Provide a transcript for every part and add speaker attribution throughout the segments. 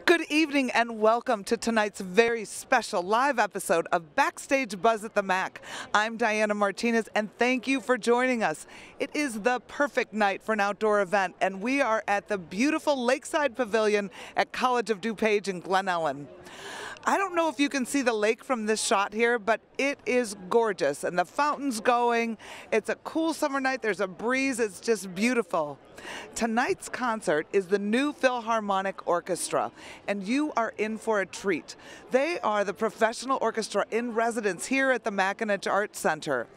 Speaker 1: Good evening and welcome to tonight's very special live episode of Backstage Buzz at the Mac. I'm Diana Martinez and thank you for joining us. It is the perfect night for an outdoor event and we are at the beautiful Lakeside Pavilion at College of DuPage in Glen Ellen. I don't know if you can see the lake from this shot here, but it is gorgeous and the fountain's going. It's a cool summer night. There's a breeze. It's just beautiful. Tonight's concert is the new Philharmonic Orchestra, and you are in for a treat. They are the professional orchestra in residence here at the Mackinac Arts Center.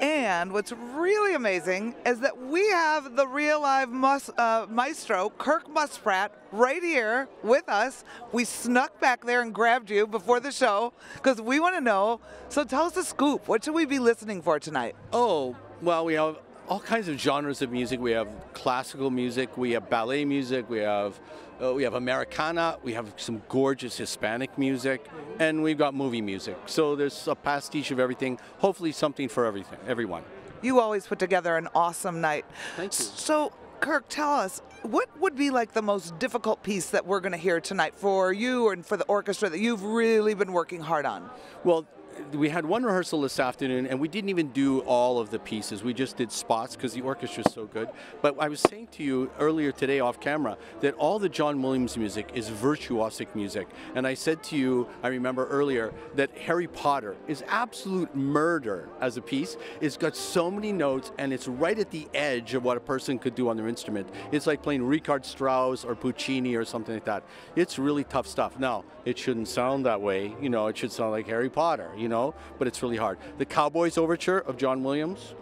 Speaker 1: And what's really amazing is that we have the real live maestro, Kirk Muspratt, right here with us. We snuck back there and grabbed you before the show because we want to know. So tell us the scoop. What should we be listening for tonight?
Speaker 2: Oh, well, we have all kinds of genres of music. We have classical music, we have ballet music, we have Americana, we have some gorgeous Hispanic music, and we've got movie music. So there's a pastiche of everything, hopefully something for everyone.
Speaker 1: You always put together an awesome night.
Speaker 2: Thank you.
Speaker 1: So, Kirk, tell us, what would be like the most difficult piece that we're going to hear tonight for you and for the orchestra that you've really been working hard on?
Speaker 2: Well, we had one rehearsal this afternoon, and we didn't even do all of the pieces. We just did spots because the orchestra is so good. But I was saying to you earlier today off camera that all the John Williams music is virtuosic music. And I said to you, I remember earlier, that Harry Potter is absolute murder as a piece. It's got so many notes, and it's right at the edge of what a person could do on their instrument. It's like playing Richard Strauss or Puccini or something like that. It's really tough stuff. Now, it shouldn't sound that way. You know, it should sound like Harry Potter. But it's really hard. The Cowboys Overture of John Williams,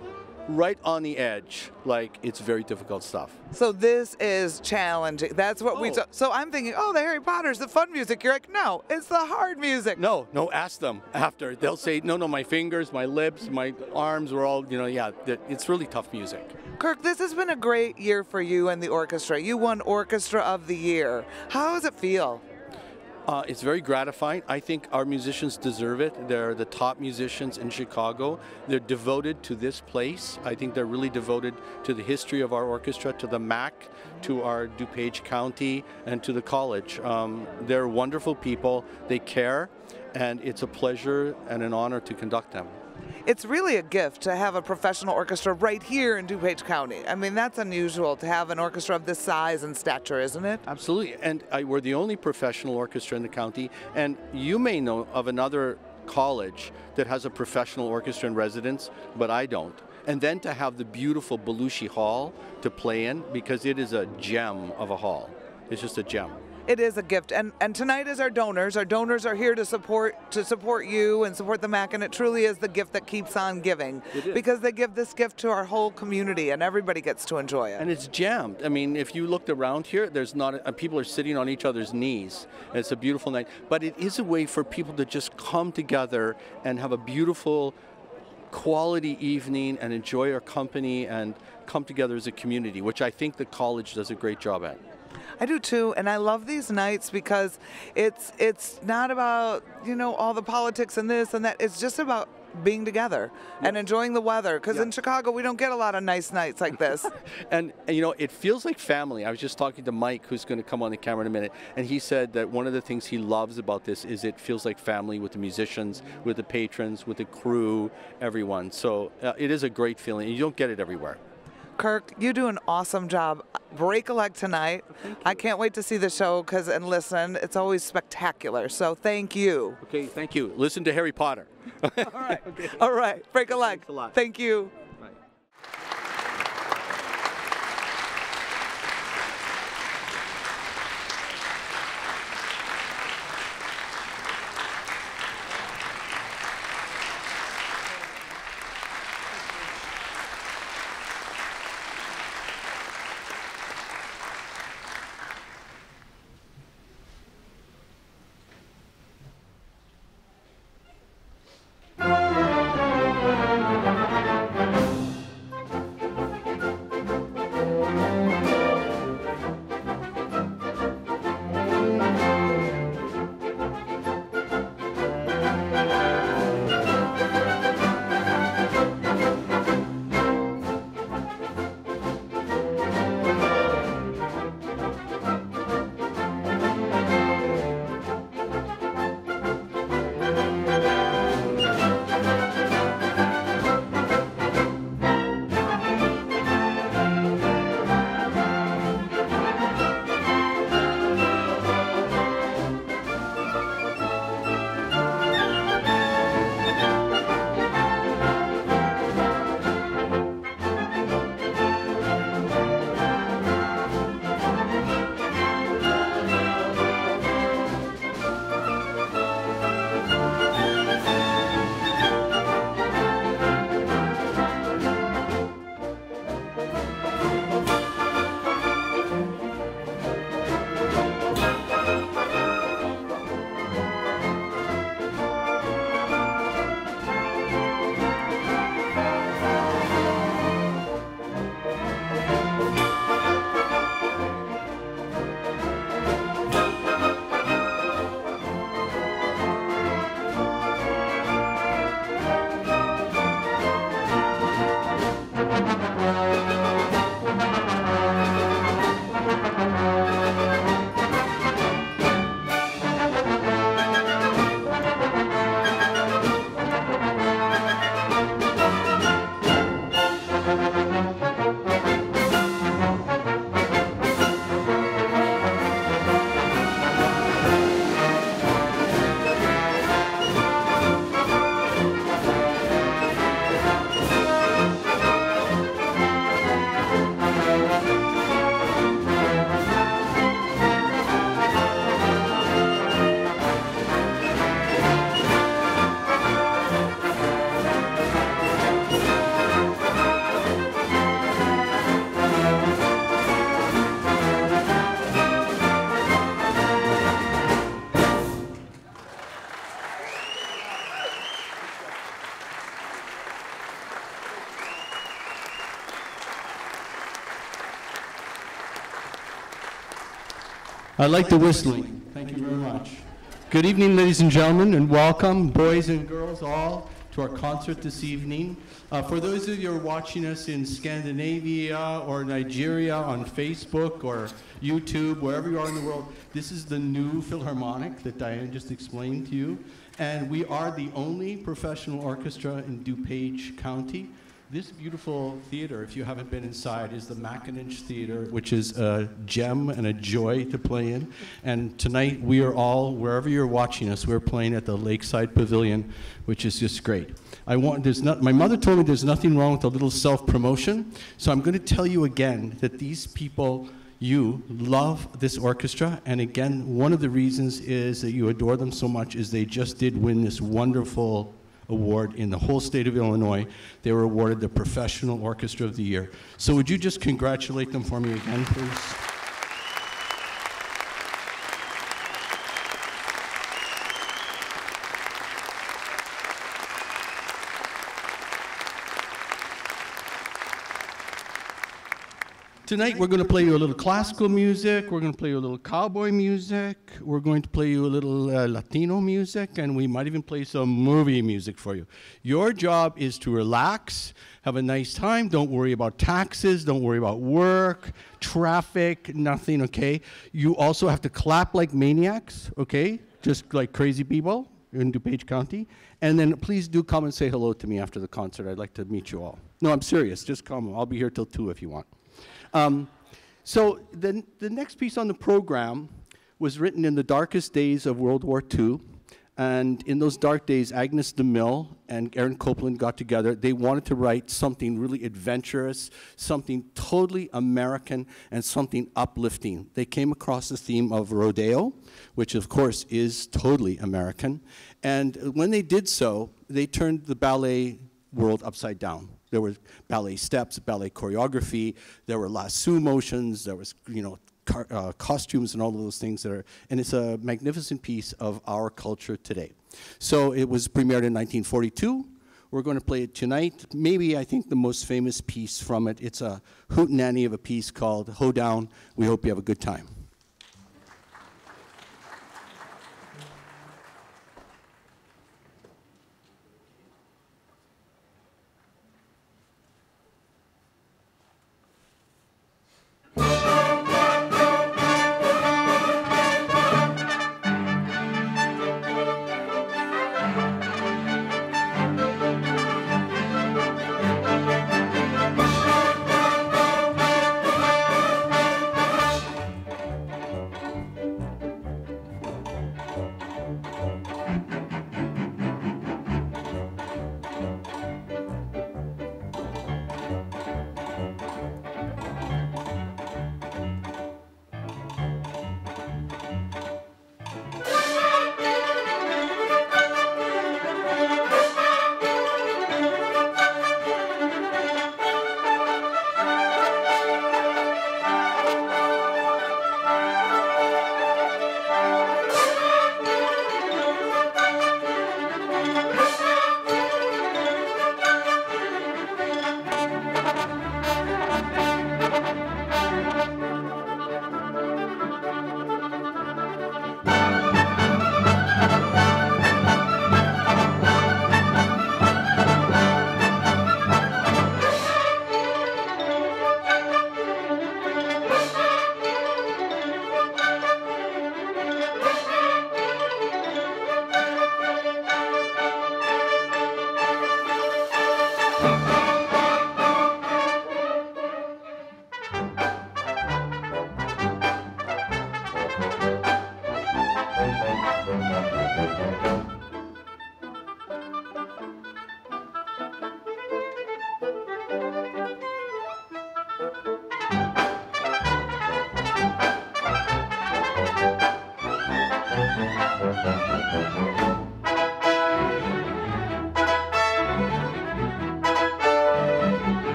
Speaker 2: right on the edge, like it's very difficult stuff.
Speaker 1: So this is challenging. That's what so I'm thinking, oh, the Harry Potter's the fun music. You're like, no, it's the hard music.
Speaker 2: No, ask them after. They'll say, no, my fingers, my lips, my arms were all, it's really tough music.
Speaker 1: Kirk, this has been a great year for you and the orchestra. You won Orchestra of the Year. How does it feel?
Speaker 2: It's very gratifying. I think our musicians deserve it. They're the top musicians in Chicago. They're devoted to this place. I think they're really devoted to the history of our orchestra, to the MAC, to our DuPage County, and to the college. They're wonderful people. They care, and it's a pleasure and an honor to conduct them.
Speaker 1: It's really a gift to have a professional orchestra right here in DuPage County. I mean, that's unusual to have an orchestra of this size and stature, isn't it?
Speaker 2: Absolutely. And we're the only professional orchestra in the county. And you may know of another college that has a professional orchestra in residence, but I don't. And then to have the beautiful Belushi Hall to play in, because it is a gem of a hall. It's just a gem.
Speaker 1: It is a gift, and tonight is our donors. Our donors are here to support you and support the MAC, and it truly is the gift that keeps on giving. Because they give this gift to our whole community, and everybody gets to enjoy it.
Speaker 2: And it's jammed. I mean, if you looked around here, there's not people are sitting on each other's knees. It's a beautiful night, but it is a way for people to just come together and have a beautiful, quality evening and enjoy our company and come together as a community, which I think the college does a great job at.
Speaker 1: I do too, and I love these nights because it's not about, all the politics and this and that. It's just about being together and enjoying the weather, because in Chicago we don't get a lot of nice nights like this.
Speaker 2: and it feels like family. I was just talking to Mike, who's going to come on the camera in a minute, and he said that one of the things he loves about this is it feels like family with the musicians, with the patrons, with the crew, everyone. So it is a great feeling. You don't get it everywhere.
Speaker 1: Kirk, you do an awesome job. Break a leg tonight. I can't wait to see the show and listen. It's always spectacular. So thank you.
Speaker 2: Okay, thank you. Listen to Harry Potter.
Speaker 1: All right. Okay. All right. Break a leg.
Speaker 2: Thanks a lot.
Speaker 1: Thank you.
Speaker 2: I like the whistling. Thank you very much. Good evening, ladies and gentlemen, and welcome, boys and girls all, to our concert this evening. For those of you who are watching us in Scandinavia or Nigeria on Facebook or YouTube, wherever you are in the world, this is the new Philharmonic that Diane just explained to you. And we are the only professional orchestra in DuPage County. This beautiful theater, if you haven't been inside, is the Mackinac Theater, which is a gem and a joy to play in. And tonight we are all, wherever you're watching us, we're playing at the Lakeside Pavilion, which is just great. My mother told me there's nothing wrong with a little self-promotion, so I'm going to tell you again that these people, you love this orchestra, and again, one of the reasons is that you adore them so much is they just did win this wonderful award in the whole state of Illinois. They were awarded the Professional Orchestra of the Year. So would you just congratulate them for me again, please? Tonight we're going to play you a little classical music, we're going to play you a little cowboy music, we're going to play you a little Latino music, and we might even play some movie music for you. Your job is to relax, have a nice time, don't worry about taxes, don't worry about work, traffic, nothing, okay? You also have to clap like maniacs, okay? Just like crazy people in DuPage County. And then please do come and say hello to me after the concert. I'd like to meet you all. No, I'm serious, just come. I'll be here till 2 if you want. So the next piece on the program was written in the darkest days of World War II. And in those dark days, Agnes DeMille and Aaron Copland got together. They wanted to write something really adventurous, something totally American, and something uplifting. They came across the theme of rodeo, which of course is totally American. And when they did so, they turned the ballet world upside down. There were ballet steps, ballet choreography, there were lasso motions, there was, costumes and all of those things that are, and it's a magnificent piece of our culture today. So it was premiered in 1942. We're going to play it tonight. Maybe, I think, the most famous piece from it. It's a hootenanny of a piece called Hoedown. We hope you have a good time.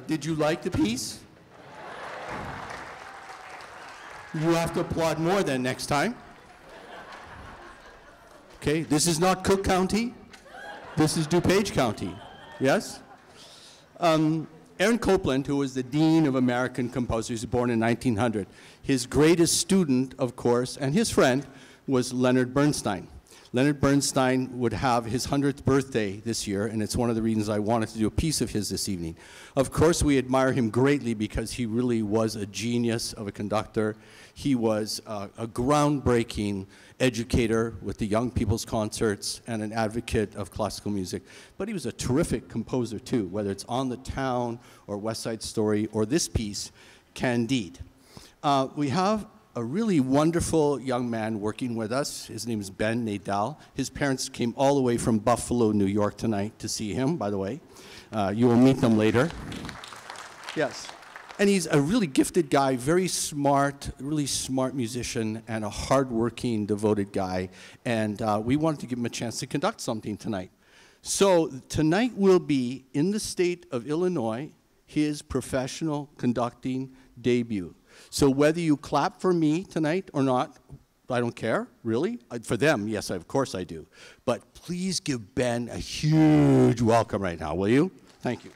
Speaker 2: Did you like the piece? You have to applaud more then next time. Okay, this is not Cook County. This is DuPage County. Yes? Aaron Copland, who was the Dean of American Composers, born in 1900. His greatest student, of course, and his friend, was Leonard Bernstein. Leonard Bernstein would have his 100th birthday this year, and it's one of the reasons I wanted to do a piece of his this evening. Of course, we admire him greatly because he really was a genius of a conductor. He was a groundbreaking educator with the young people's concerts and an advocate of classical music. But he was a terrific composer too, whether it's On the Town or West Side Story or this piece, Candide. We have a really wonderful young man working with us. His name is Ben Nadal. His parents came all the way from Buffalo, New York tonight to see him, by the way. You will meet them later. Yes. And he's a really gifted guy, very smart, really smart musician, and a hardworking, devoted guy. And we wanted to give him a chance to conduct something tonight. So tonight will be, in the state of Illinois, his professional conducting debut. So whether you clap for me tonight or not, I don't care, really. For them, yes, of course I do. But please give Ben a huge welcome right now, will you? Thank you.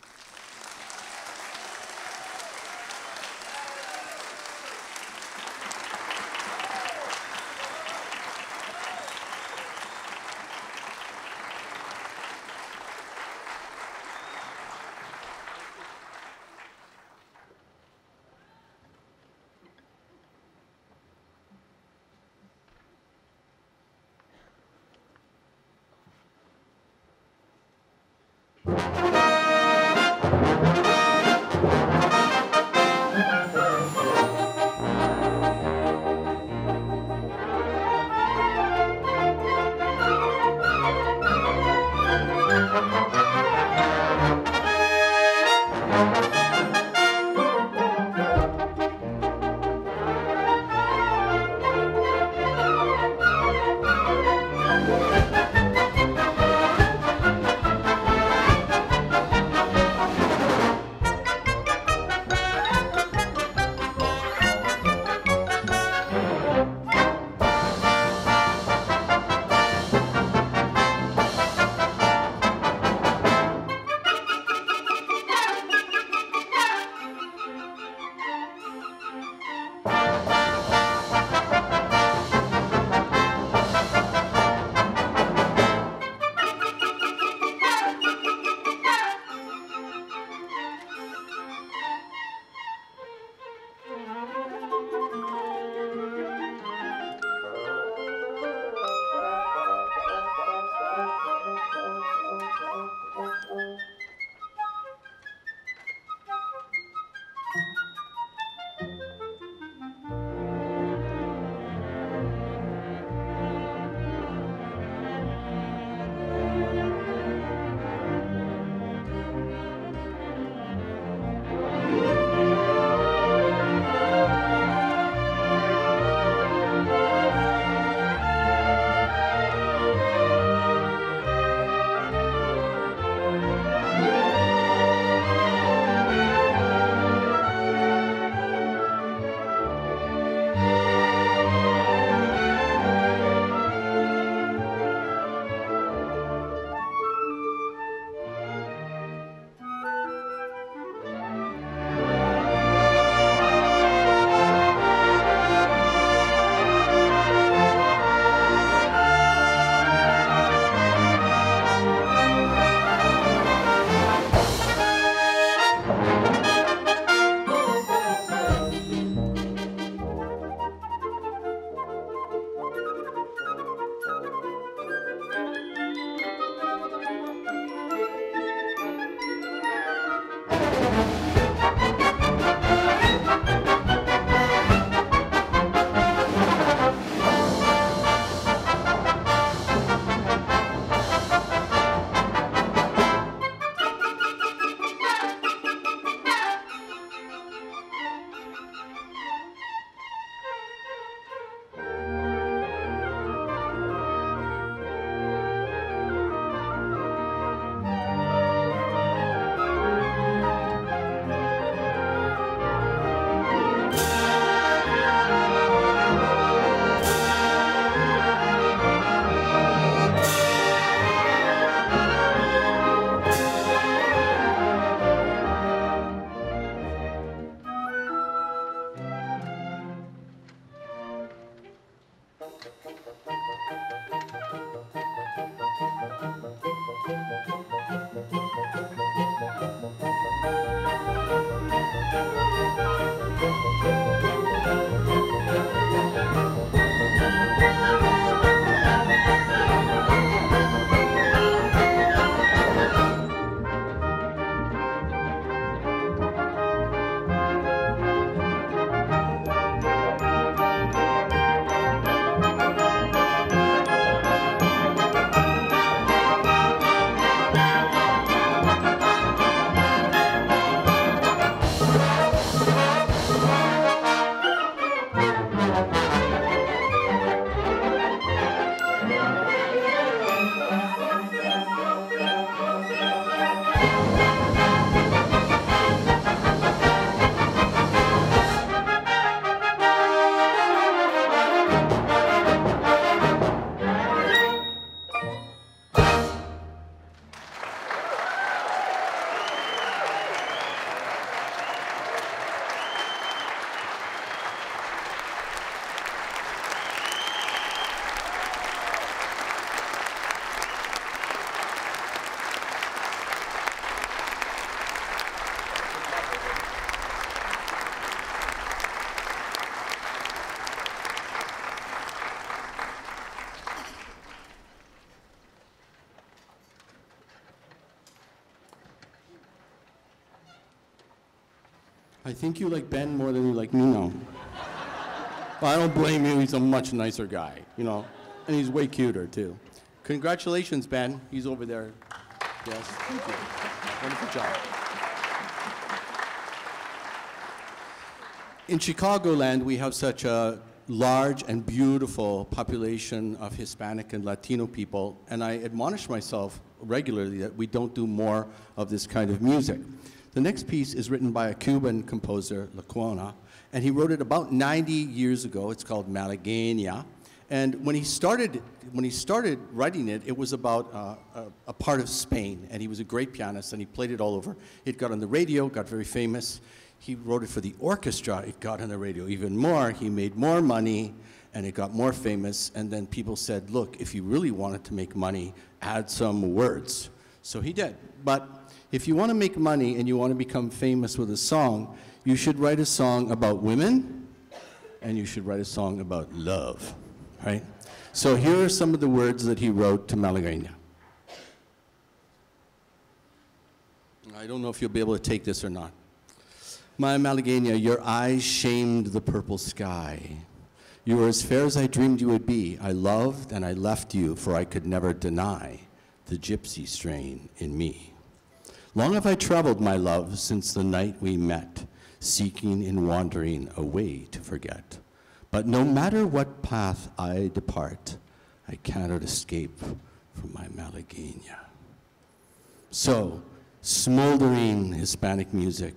Speaker 2: I think you like Ben more than you like me now. Well, I don't blame you. He's a much nicer guy, you know, and he's way cuter, too. Congratulations, Ben. He's over there. Yes, thank you. Wonderful job. In Chicagoland, we have such a large and beautiful population of Hispanic and Latino people, and I admonish myself regularly that we don't do more of this kind of music. The next piece is written by a Cuban composer, Lecuona, and he wrote it about 90 years ago. It's called Malagueña. And when he started writing it, it was about a part of Spain, and he was a great pianist, and he played it all over. It got on the radio, got very famous. He wrote it for the orchestra. It got on the radio even more. He made more money, and it got more famous. And then people said, look, if you really wanted to make money, add some words. So he did. But if you want to make money and you want to become famous with a song, you should write a song about women, and you should write a song about love, right? So here are some of the words that he wrote to Malagueña. I don't know if you'll be able to take this or not. My Malagueña, your eyes shamed the purple sky. You were as fair as I dreamed you would be. I loved and I left you, for I could never deny the gypsy strain in me. Long have I traveled, my love, since the night we met, seeking and wandering a way to forget. But no matter what path I depart, I cannot escape from my Malagueña. So, smoldering Hispanic music.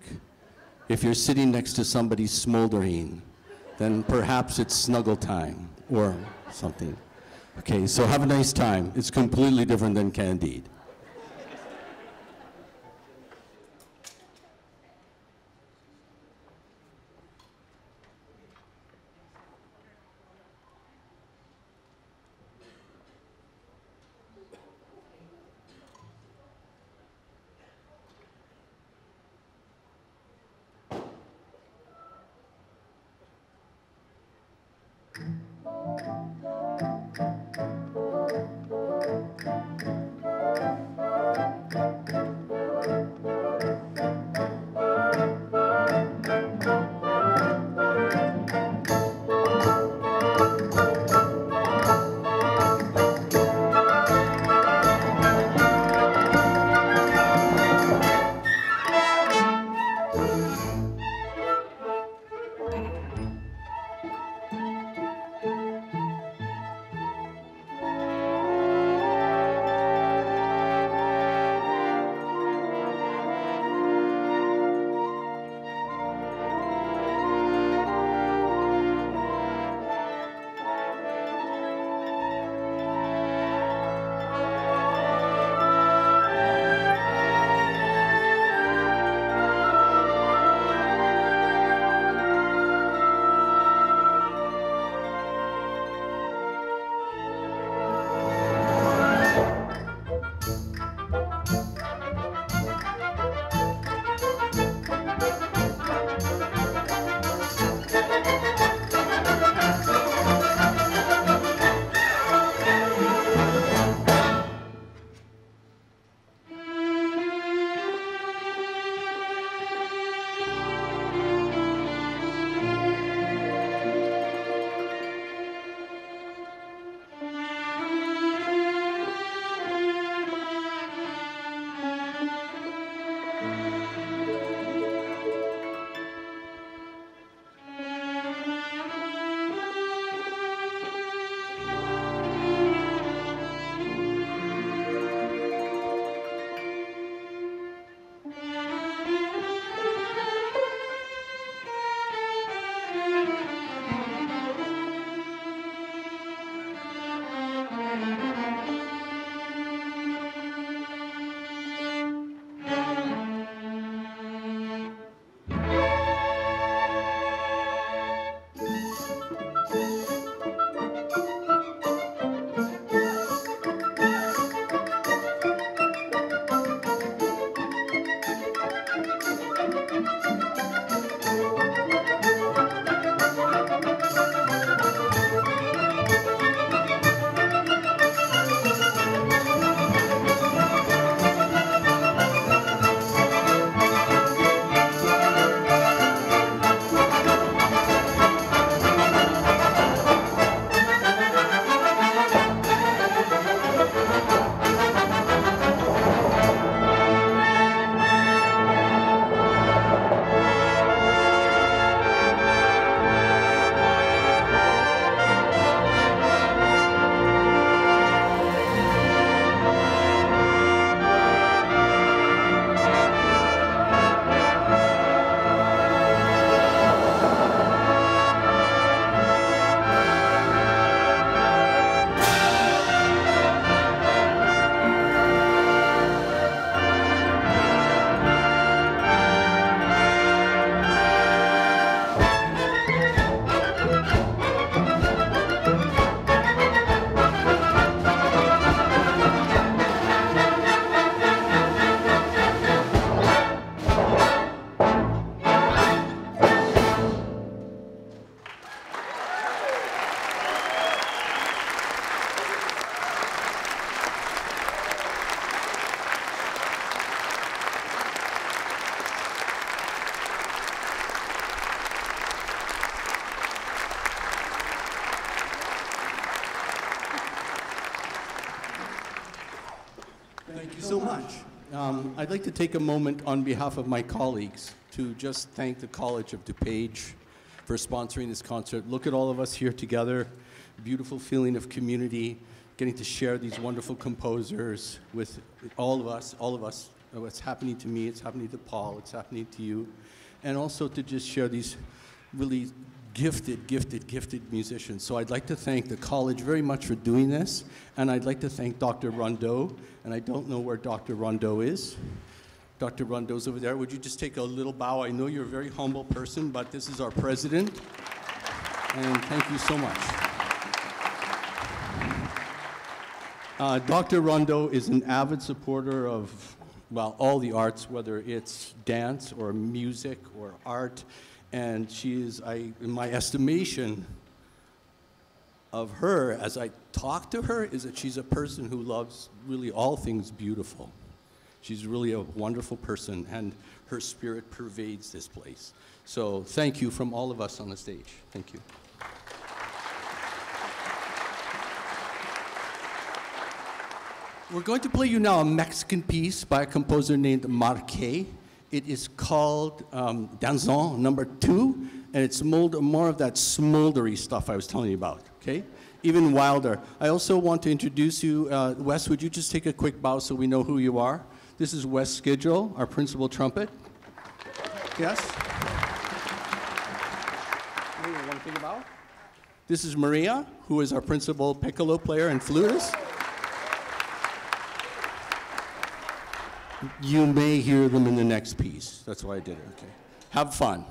Speaker 2: If you're sitting next to somebody smoldering, then perhaps it's snuggle time or something. Okay, so have a nice time. It's completely different than Candide. so much. I'd like to take a moment on behalf of my colleagues to just thank the College of DuPage for sponsoring this concert. Look at all of us here together, beautiful feeling of community, getting to share these wonderful composers with all of us. What's happening to me, it's happening to Paul, it's happening to you. And also to just share these really gifted musicians. So I'd like to thank the college very much for doing this, and I'd like to thank Dr. Rondeau, and I don't know where Dr. Rondeau is. Dr. Rondeau's over there. Would you just take a little bow? I know you're a very humble person, but this is our president, and thank you so much. Dr. Rondeau is an avid supporter of, well, all the arts, whether it's dance or music or art. And she is, in my estimation of her, as I talk to her, is that she's a person who loves really all things beautiful. She's really a wonderful person, and her spirit pervades this place. So thank you from all of us on the stage. Thank you. We're going to play you now a Mexican piece by a composer named Marquet. It is called Danzon number 2, and it's more of that smoldery stuff I was telling you about, okay? Even wilder. I also want to introduce you, Wes, would you just take a quick bow so we know who you are? This is Wes Skidrow, our principal trumpet. Yes? You want to take a bow? This is Maria, who is our principal piccolo player and flutist. You may hear them in the next piece. That's why I did it, okay. Have fun.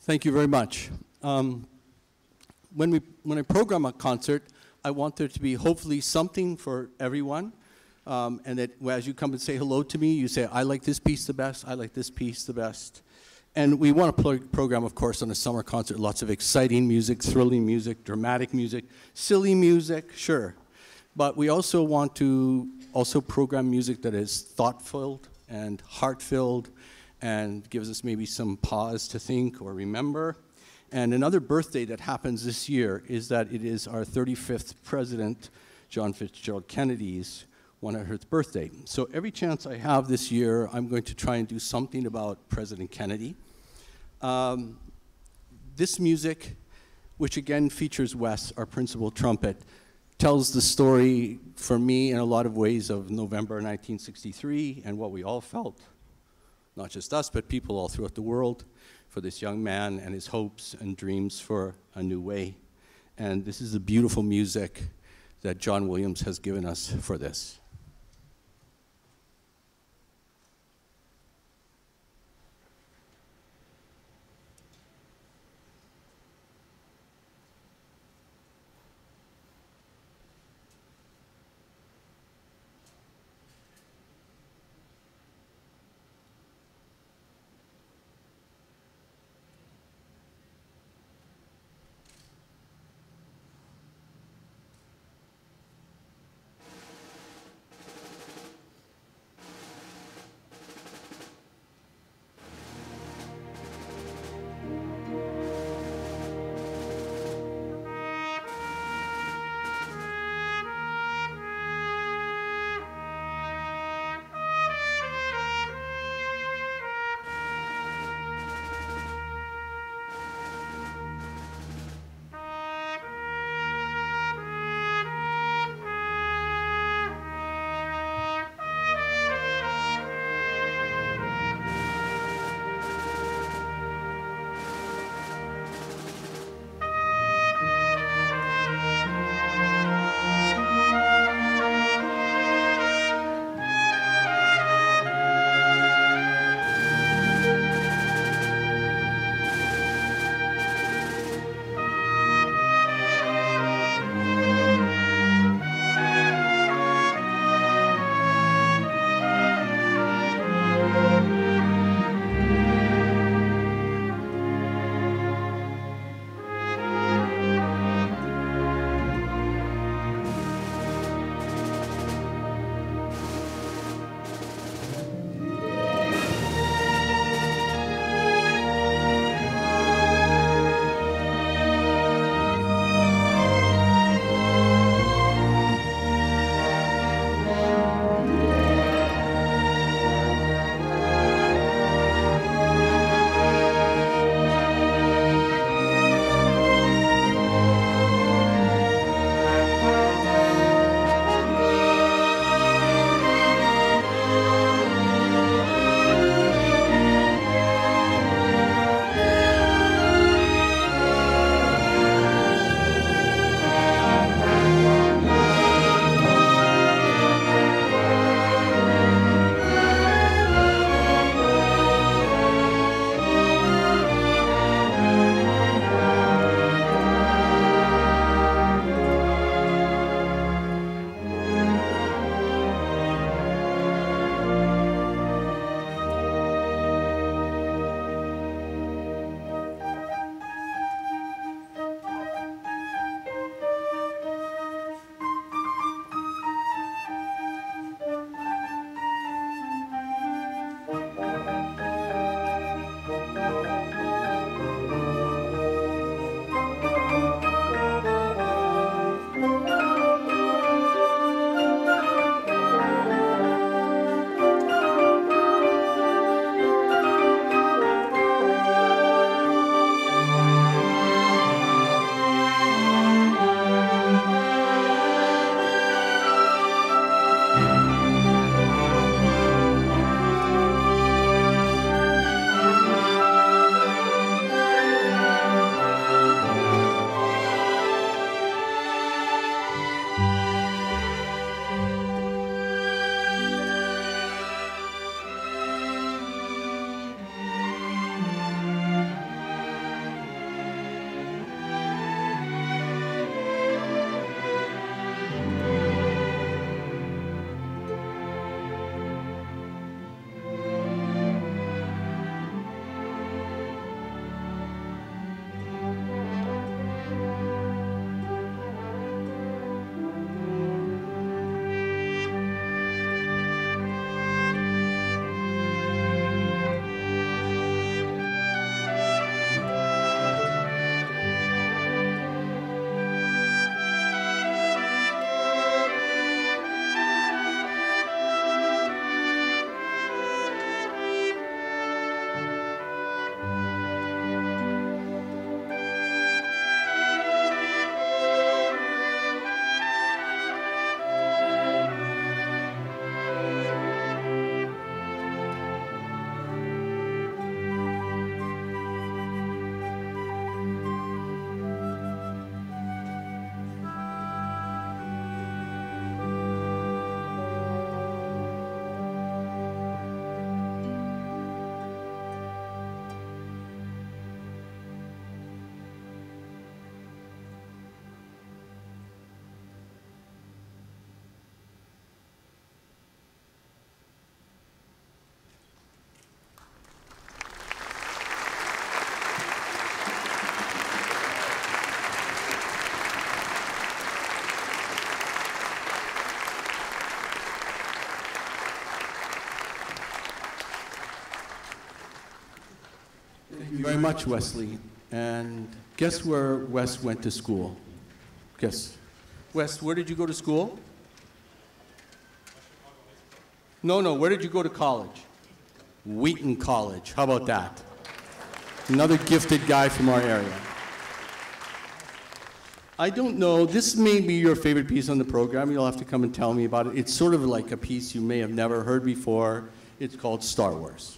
Speaker 2: Thank you very much. When I program a concert, I want there to be hopefully something for everyone, and that as you come and say hello to me, you say, I like this piece the best, I like this piece the best. And we want to program, of course, on a summer concert, lots of exciting music, thrilling music, dramatic music, silly music, sure. But we also want to program music that is thought-filled and heart-filled and gives us maybe some pause to think or remember. And another birthday that happens this year is that it is our 35th president, John Fitzgerald Kennedy's 100th birthday. So every chance I have this year, I'm going to try and do something about President Kennedy. This music, which again features Wes, our principal trumpet, tells the story, for me, in a lot of ways, of November 1963 and what we all felt, not just us, but people all throughout the world, for this young man and his hopes and dreams for a new way. And this is the beautiful music that John Williams has given us for this. you very much, Wesley. And guess where Wes went to school? Guess. Wes, where did you go to school? No, where did you go to college? Wheaton College. How about that? Another gifted guy from our area. I don't know, this may be your favorite piece on the program. You'll have to come and tell me about it. It's sort of like a piece you may have never heard before. It's called Star Wars.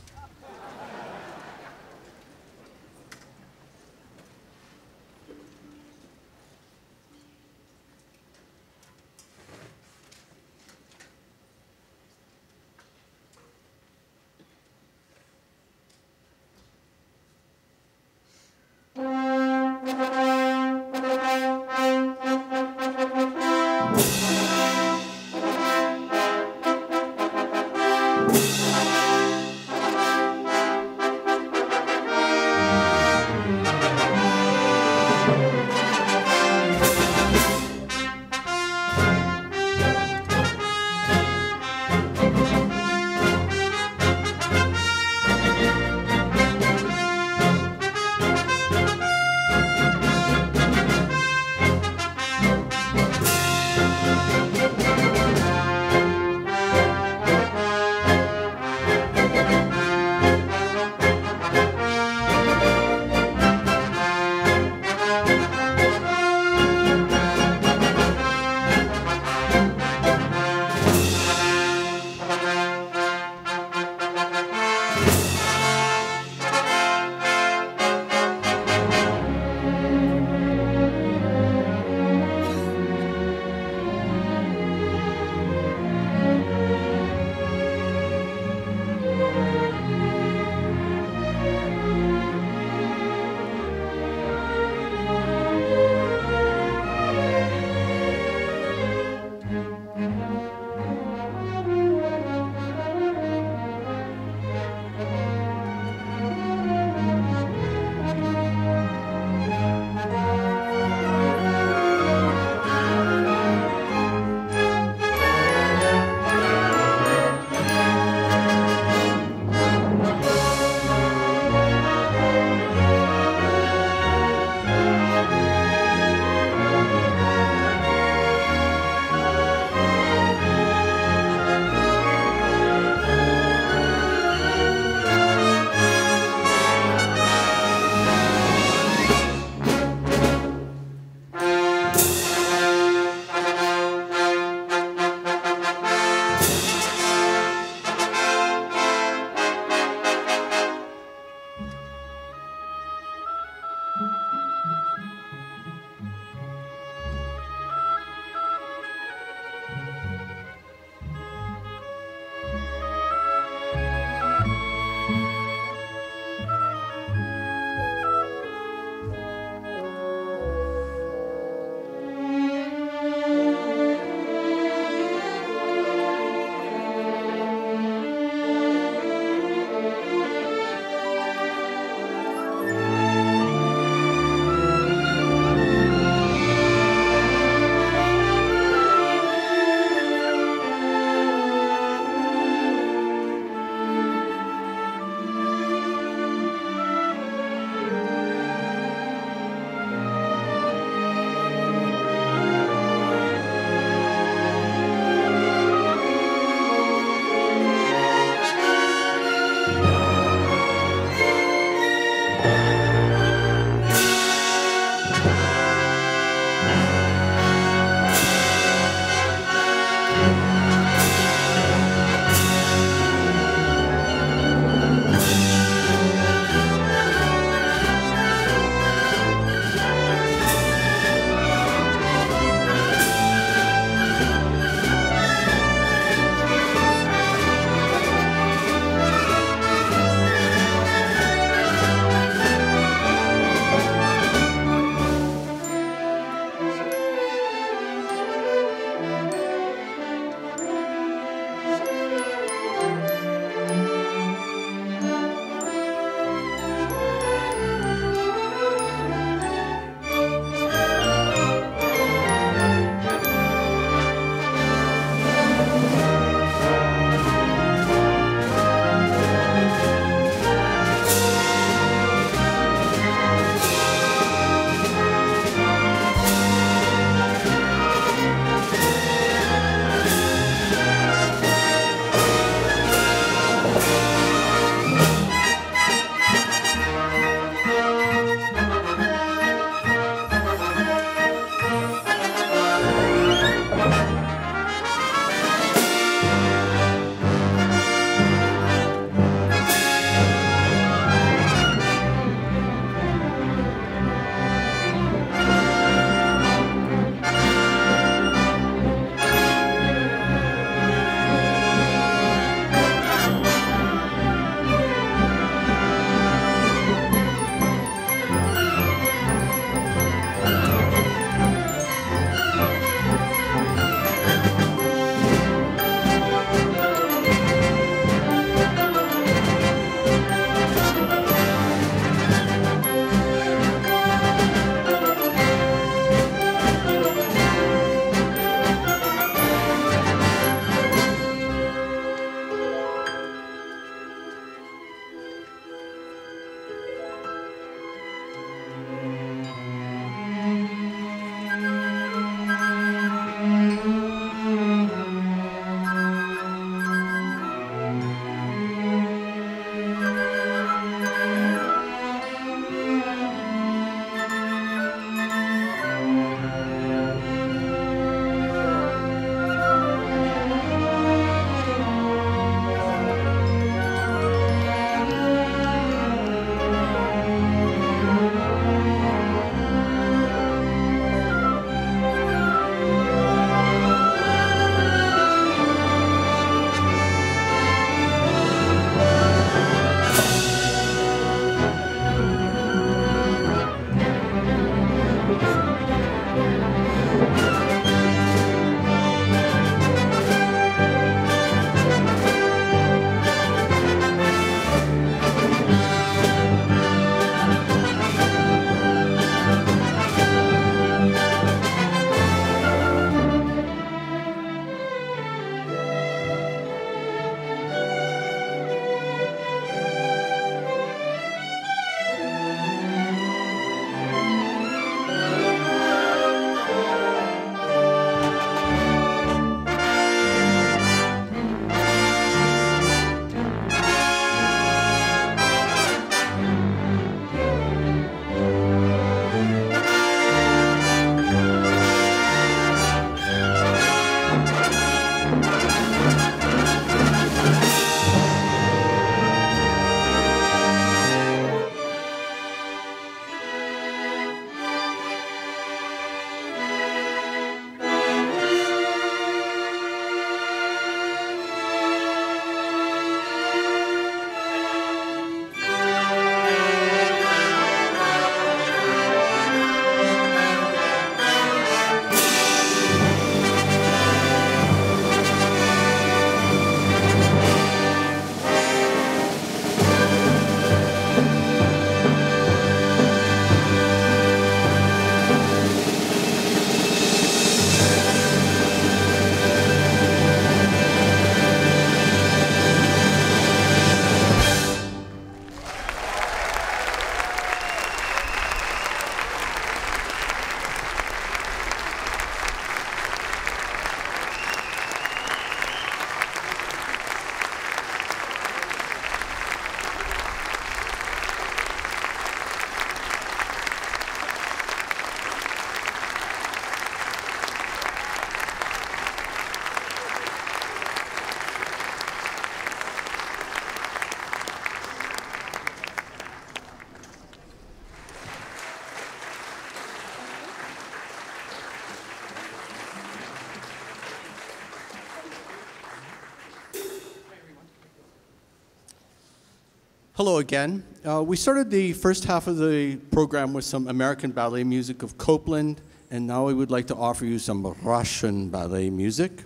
Speaker 2: Hello again. We started the first half of the program with some American ballet music of Copland, and now we would like to offer you some Russian ballet music.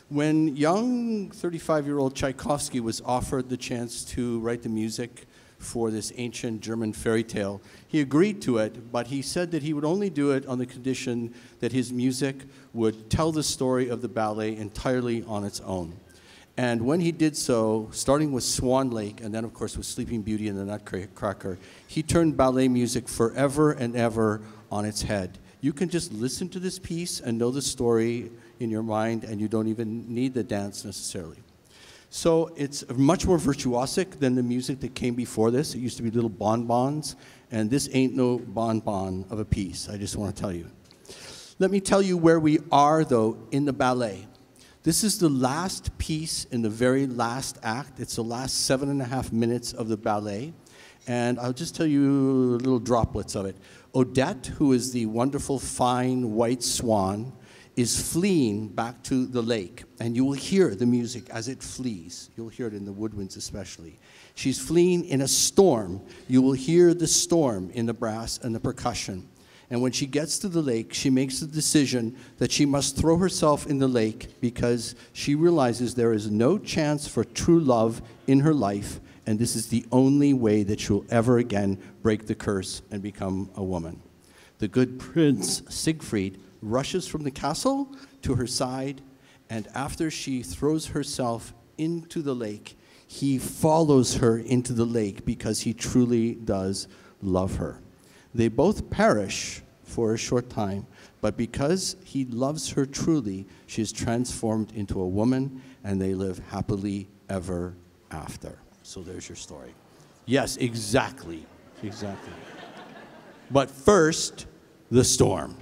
Speaker 2: When young 35-year-old Tchaikovsky was offered the chance to write the music for this ancient German fairy tale, he agreed to it, but he said that he would only do it on the condition that his music would tell the story of the ballet entirely on its own. And when he did so, starting with Swan Lake, and then of course with Sleeping Beauty and the Nutcracker, he turned ballet music forever and ever on its head. You can just listen to this piece and know the story in your mind, and you don't even need the dance necessarily. So it's much more virtuosic than the music that came before this. It used to be little bonbons, and this ain't no bonbon of a piece, I just want to tell you. Let me tell you where we are, though, in the ballet. This is the last piece in the very last act. It's the last 7.5 minutes of the ballet. And I'll just tell you little droplets of it. Odette, who is the wonderful, fine, white swan, is fleeing back to the lake. And you will hear the music as it flees. You'll hear it in the woodwinds especially. She's fleeing in a storm. You will hear the storm in the brass and the percussion. And when she gets to the lake, she makes the decision that she must throw herself in the lake because she realizes there is no chance for true love in her life, and this is the only way that she'll ever again break the curse and become a woman. The good prince, Siegfried, rushes from the castle to her side, and after she throws herself into the lake, he follows her into the lake because he truly does love her. They both perish for a short time, but because he loves her truly, she is transformed into a woman, and they live happily ever after. So there's your story. Yes, exactly, exactly. But first, the storm.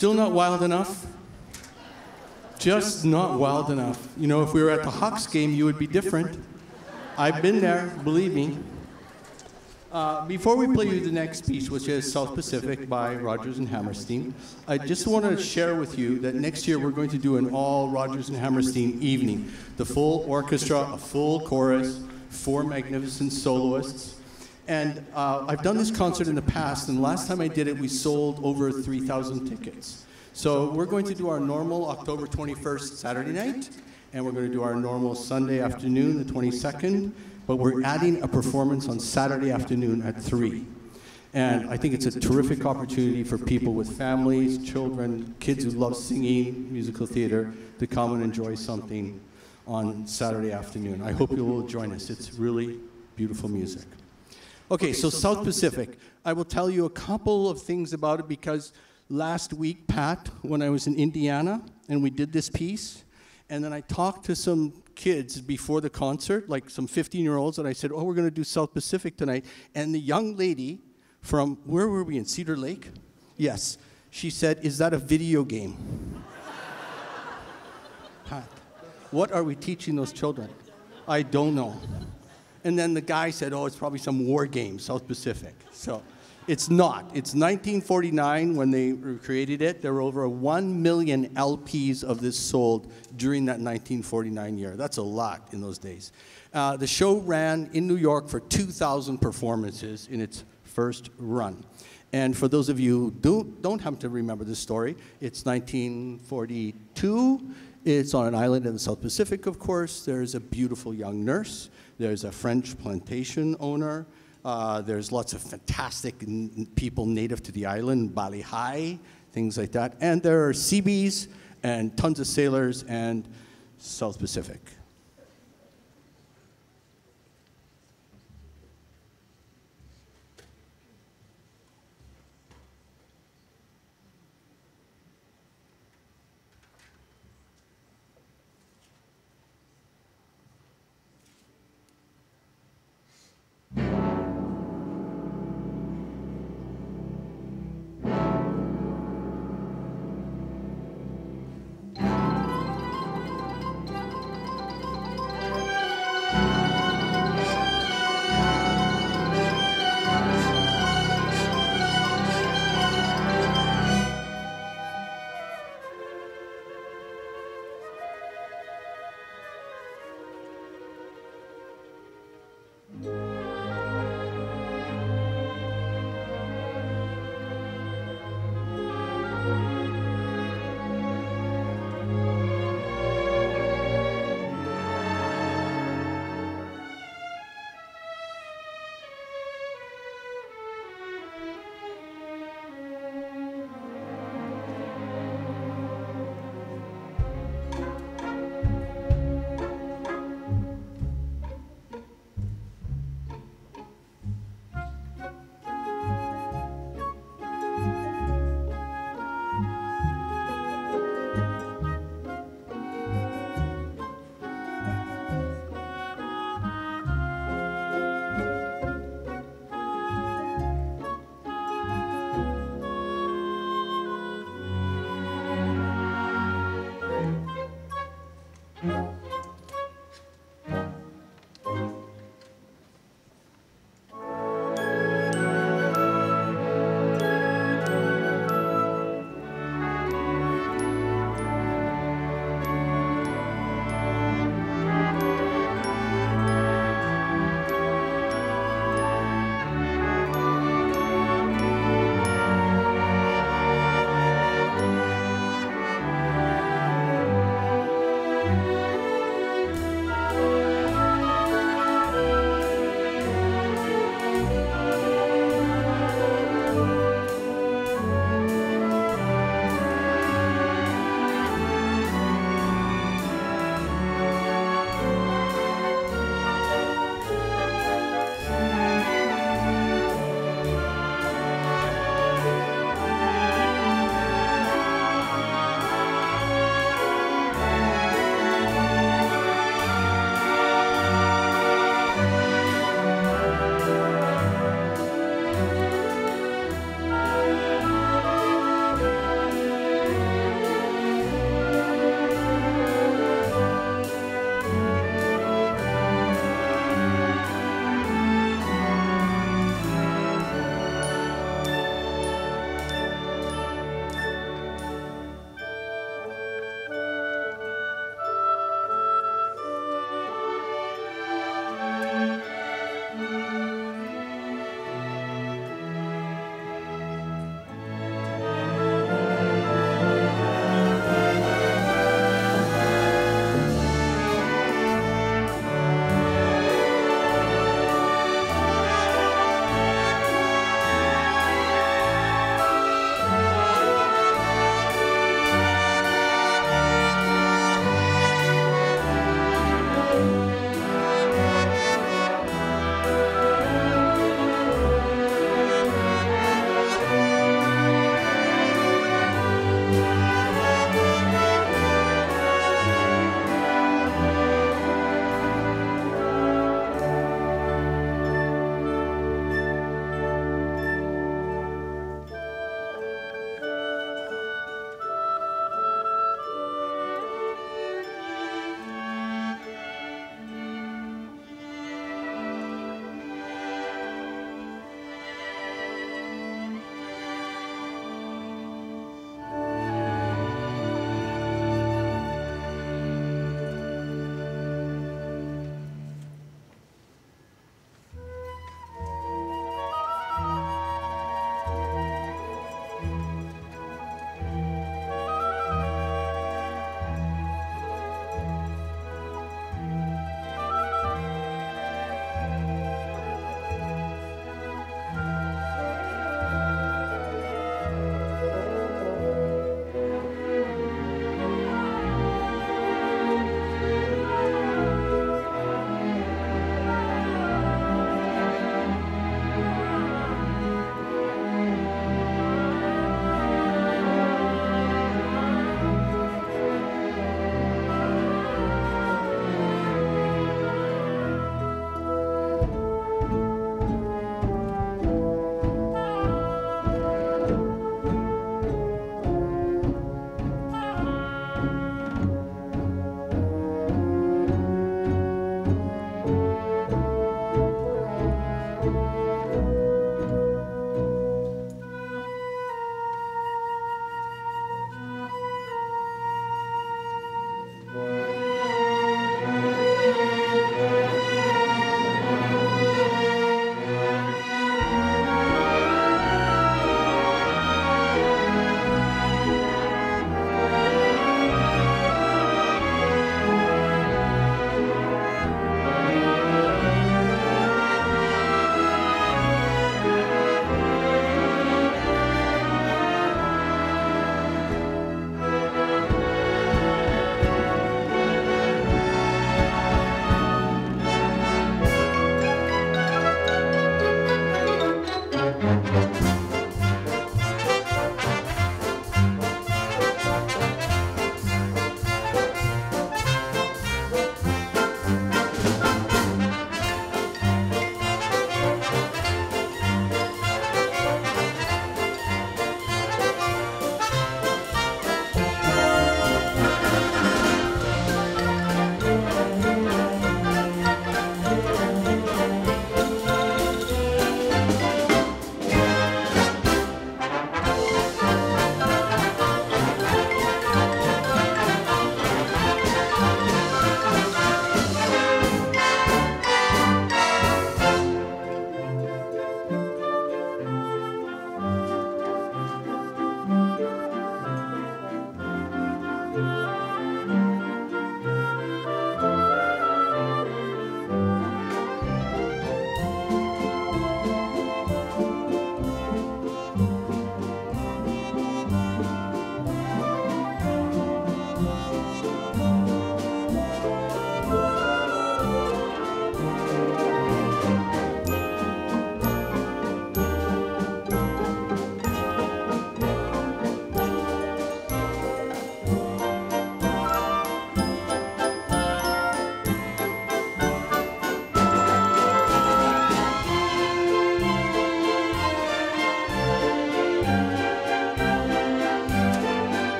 Speaker 3: Still not wild enough? Just not wild enough. You know, if we were at the Hawks game, you would be different. I've been there, believe me. Before we play you the next piece, which is South Pacific by Rodgers and Hammerstein, I just want to share with you that next year we're going to do an all Rodgers and Hammerstein evening. The full orchestra, a full chorus, 4 magnificent soloists. And I've done this concert in the past, and last time I did it, we sold over 3,000 tickets. So we're going to do our normal October 21st Saturday night, and we're going to do our normal Sunday afternoon, the 22nd, but we're adding a performance on Saturday afternoon at 3. And I think it's a terrific opportunity for people with families, children, kids who love singing, musical theater, to come and enjoy something on Saturday afternoon. I hope you will join us. It's really beautiful music. Okay, so South Pacific. I will tell you a couple of things about it because last week, Pat, when I was in Indiana, and we did this piece, and then I talked to some kids before the concert, like some 15-year-olds, and I said, oh, we're going to do South Pacific tonight. And the young lady from, where were we, in Cedar Lake? Yes. She said, is that a video game? Pat, what are we teaching those children? I don't know. And then the guy said, oh, it's probably some war game, South Pacific. So it's not. It's 1949 when they created it. There were over 1 million LPs of this sold during that 1949 year. That's a lot in those days. The show ran in New York for 2,000 performances in its first run. And for those of you who don't happen to remember this story, it's 1942. It's on an island in the South Pacific, of course. There's a beautiful young nurse. There's a French plantation owner. There's lots of fantastic people native to the island, Bali High, things like that. And there are Seabees and tons of sailors and South Pacific.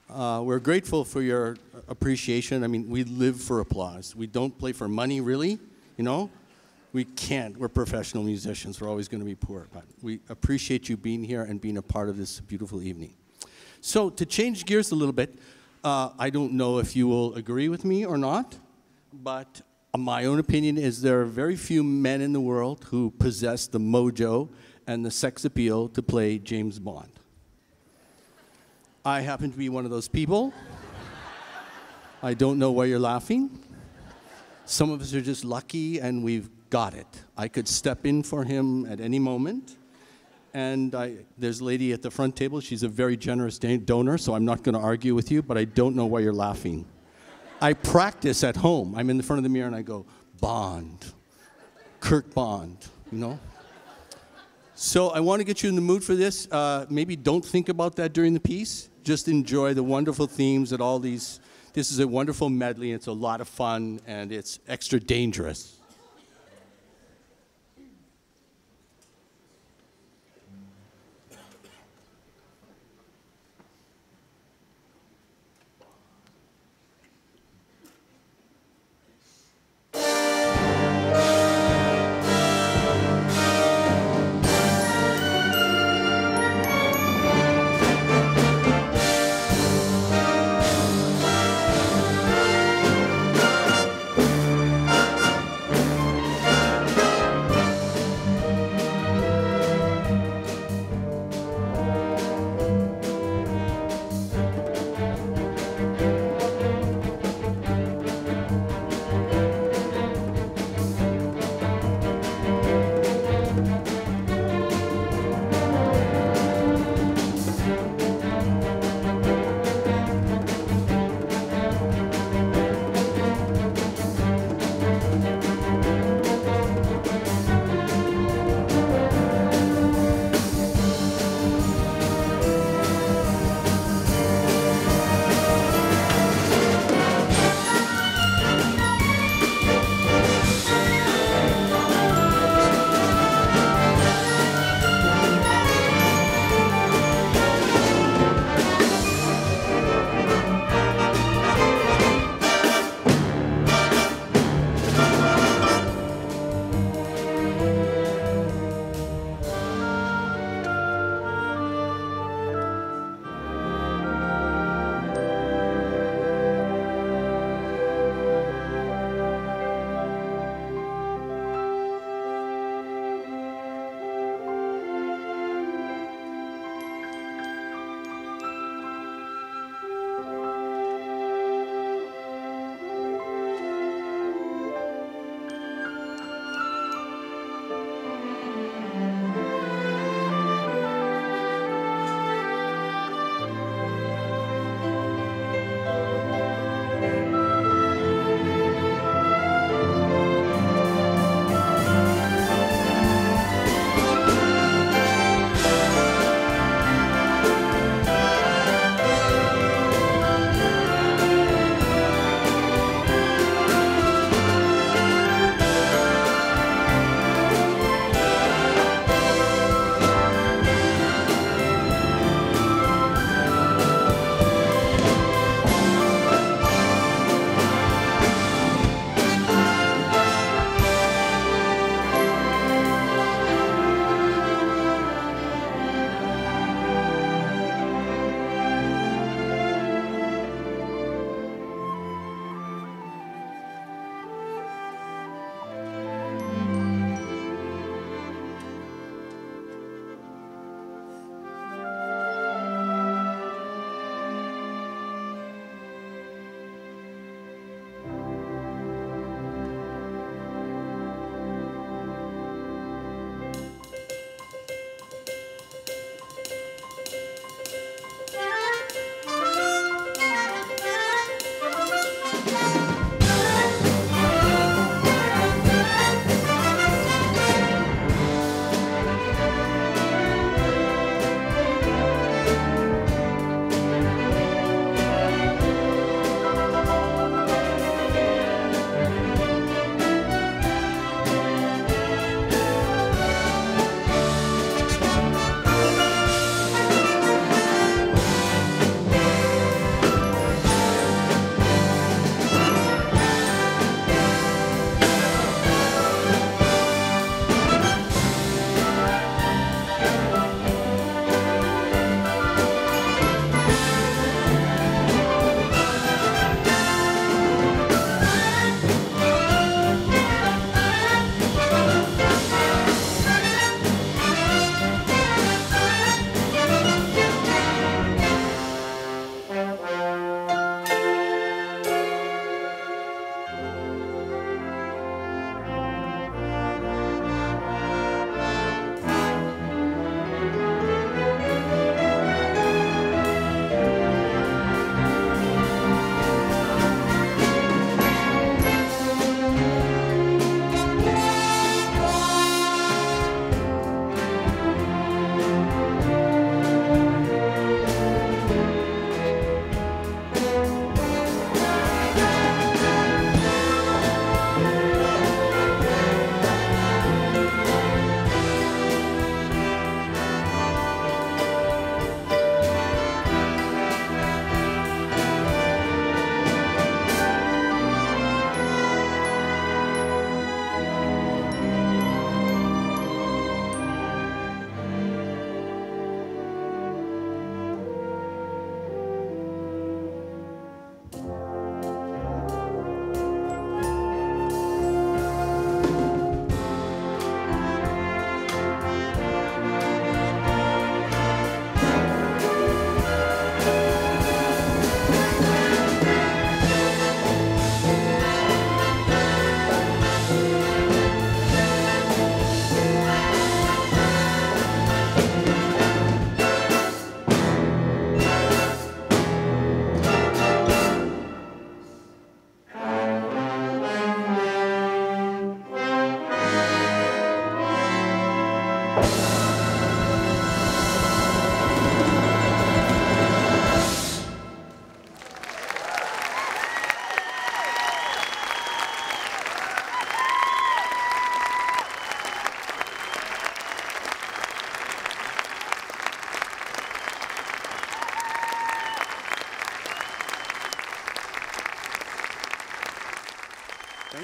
Speaker 3: We're grateful for your appreciation. I mean, we live for applause. We don't play for money, really, you know? We can't. We're professional musicians. We're always going to be poor. But we appreciate you being here and being a part of this beautiful evening. So to change gears a little bit, I don't know if you will agree with me or not, but my own opinion is there are very few men in the world who possess the mojo and the sex appeal to play James Bond. I happen to be one of those people. I don't know why you're laughing. Some of us are just lucky and we've got it. I could step in for him at any moment. And there's a lady at the front table. She's a very generous donor, so I'm not going to argue with you, but I don't know why you're laughing. I practice at home. I'm in the front of the mirror and I go, Bond, Kirk Bond, you know? So I want to get you in the mood for this. Maybe don't think about that during the piece. Just enjoy the wonderful themes that all these, this is a wonderful medley. It's a lot of fun and it's extra dangerous.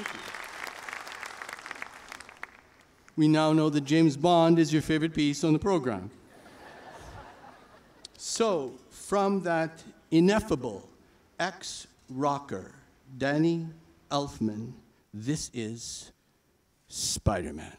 Speaker 3: Thank you. We now know that James Bond is your favorite piece on the program. So, from that ineffable ex-rocker, Danny Elfman, this is Spider-Man.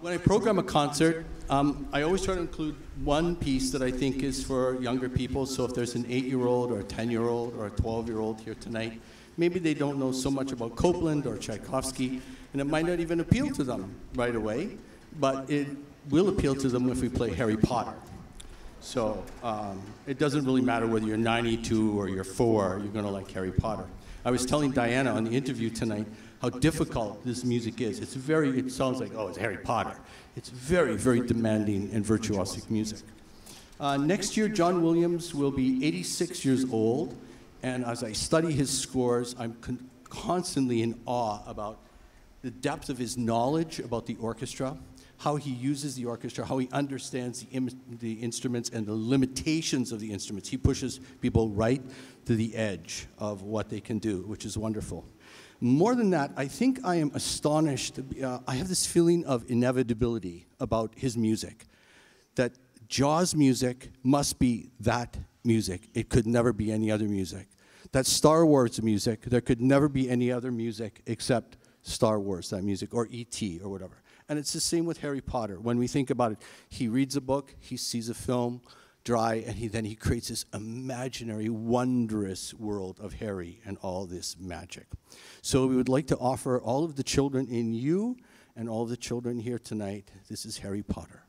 Speaker 3: When I program a concert, I always try to include one piece that I think is for younger people. So if there's an 8-year-old or a 10-year-old or a 12-year-old here tonight, maybe they don't know so much about Copland or Tchaikovsky, and it might not even appeal to them right away, but it will appeal to them if we play Harry Potter. So it doesn't really matter whether you're 92 or you're 4, you're going to like Harry Potter. I was telling Diana on the interview tonight how difficult this music is. It sounds like, oh, it's Harry Potter. It's very, very demanding and virtuosic music. Next year, John Williams will be 86 years old, and as I study his scores, I'm constantly in awe about the depth of his knowledge about the orchestra, how he uses the orchestra, how he understands the instruments and the limitations of the instruments. He pushes people right to the edge of what they can do, which is wonderful. More than that, I think I am astonished. I have this feeling of inevitability about his music, that Jaws music must be that music. It could never be any other music. That Star Wars music, there could never be any other music except Star Wars, that music, or E.T. or whatever. And it's the same with Harry Potter. When we think about it, he reads a book, he sees a film, dry, and then he creates this imaginary, wondrous world of Harry and all this magic. So we would like to offer all of the children in you and all of the children here tonight, this is Harry Potter.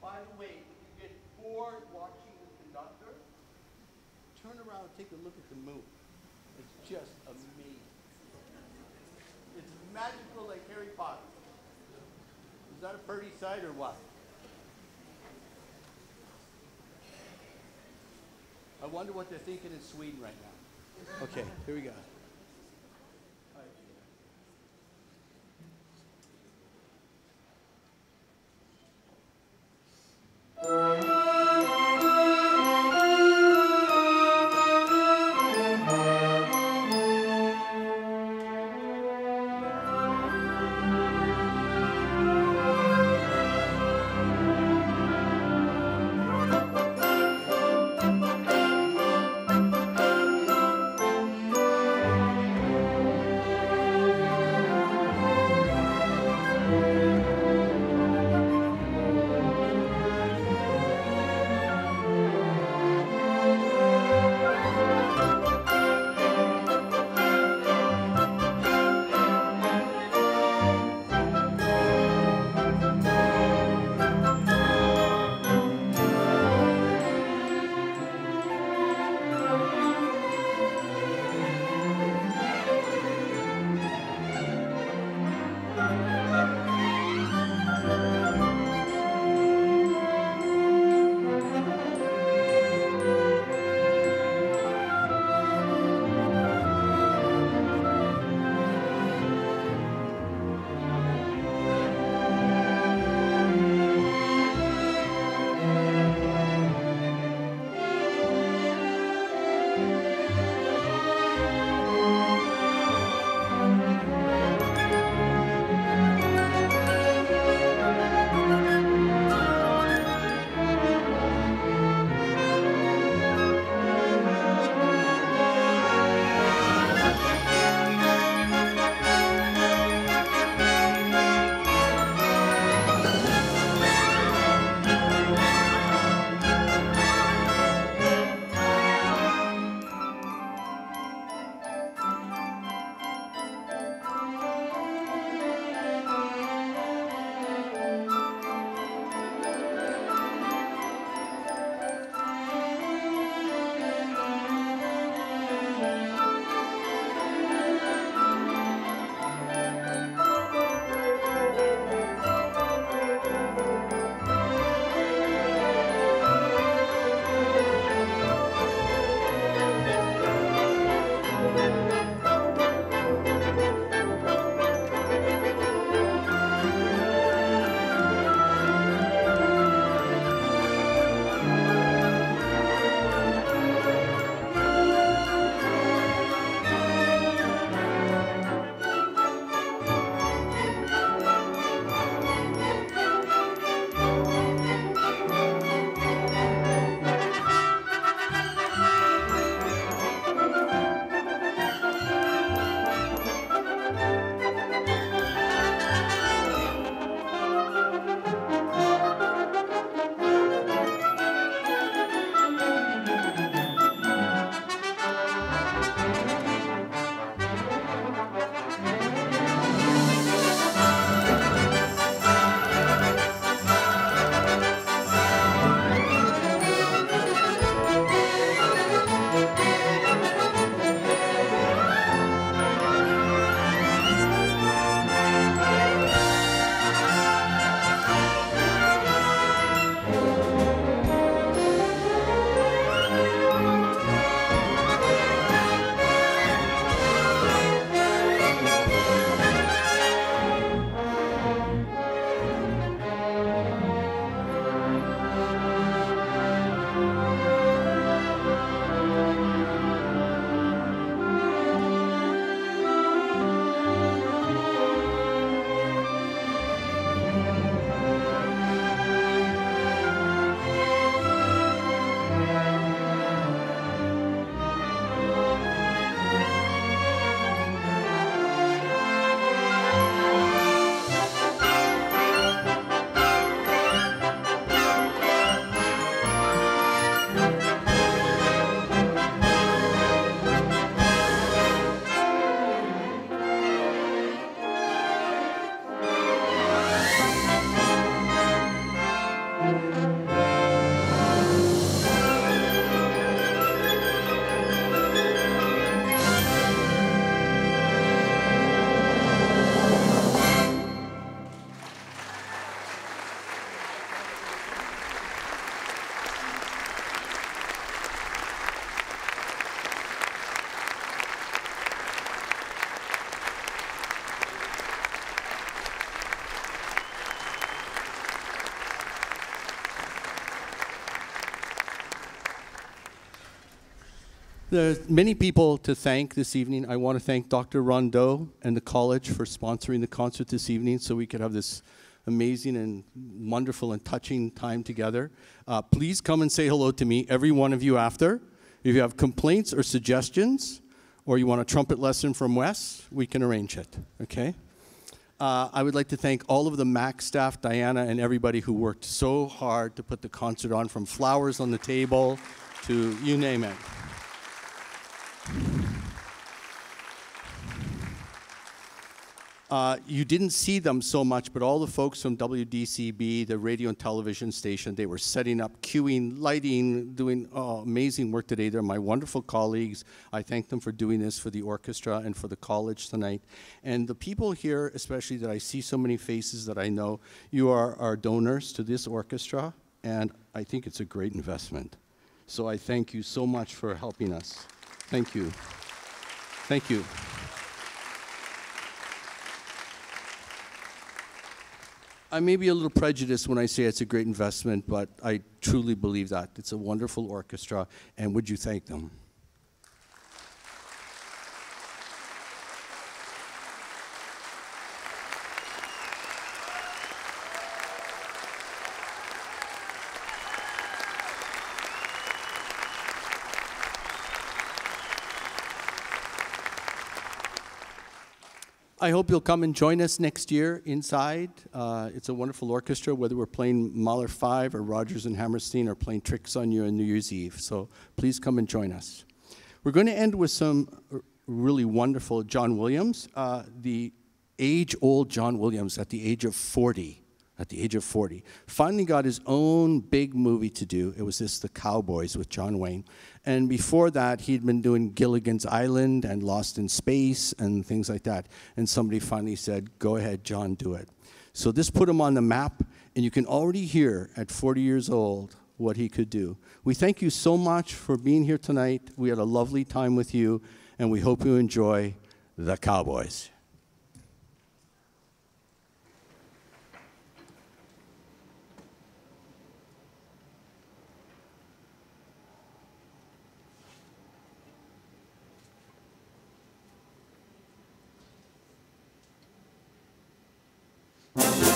Speaker 3: By the way, if you get bored watching the conductor, turn around and take a look at the moon. It's just amazing. It's magical like Harry Potter. Is that a pretty sight or what? I wonder what they're thinking in Sweden right now. Okay, here we go. There's many people to thank this evening. I want to thank Dr. Rondeau and the college for sponsoring the concert this evening so we could have this amazing and wonderful and touching time together. Please come and say hello to me, every one of you after. If you have complaints or suggestions, or you want a trumpet lesson from Wes, we can arrange it, okay? I would like to thank all of the MAC staff, Diana, and everybody who worked so hard to put the concert on, from flowers on the table to you name it. You didn't see them so much, but all the folks from WDCB, the radio and television station, they were setting up, queuing, lighting, doing amazing work today. They're my wonderful colleagues. I thank them for doing this for the orchestra and for the college tonight. And the people here, especially that I see so many faces that I know, you are our donors to this orchestra, and I think it's a great investment. So I thank you so much for helping us. Thank you. Thank you. I may be a little prejudiced when I say it's a great investment, but I truly believe that. It's a wonderful orchestra, and would you thank them? I hope you'll come and join us next year inside. It's a wonderful orchestra, whether we're playing Mahler 5 or Rodgers and Hammerstein or playing Tricks on You on New Year's Eve. So please come and join us. We're going to end with some really wonderful John Williams. The age-old John Williams at the age of 40. Finally got his own big movie to do. It was The Cowboys with John Wayne. And before that, he'd been doing Gilligan's Island and Lost in Space and things like that. And somebody finally said, go ahead, John, do it. So this put him on the map, and you can already hear at 40 years old what he could do. We thank you so much for being here tonight. We had a lovely time with you, and we hope you enjoy The Cowboys.
Speaker 4: Thank you.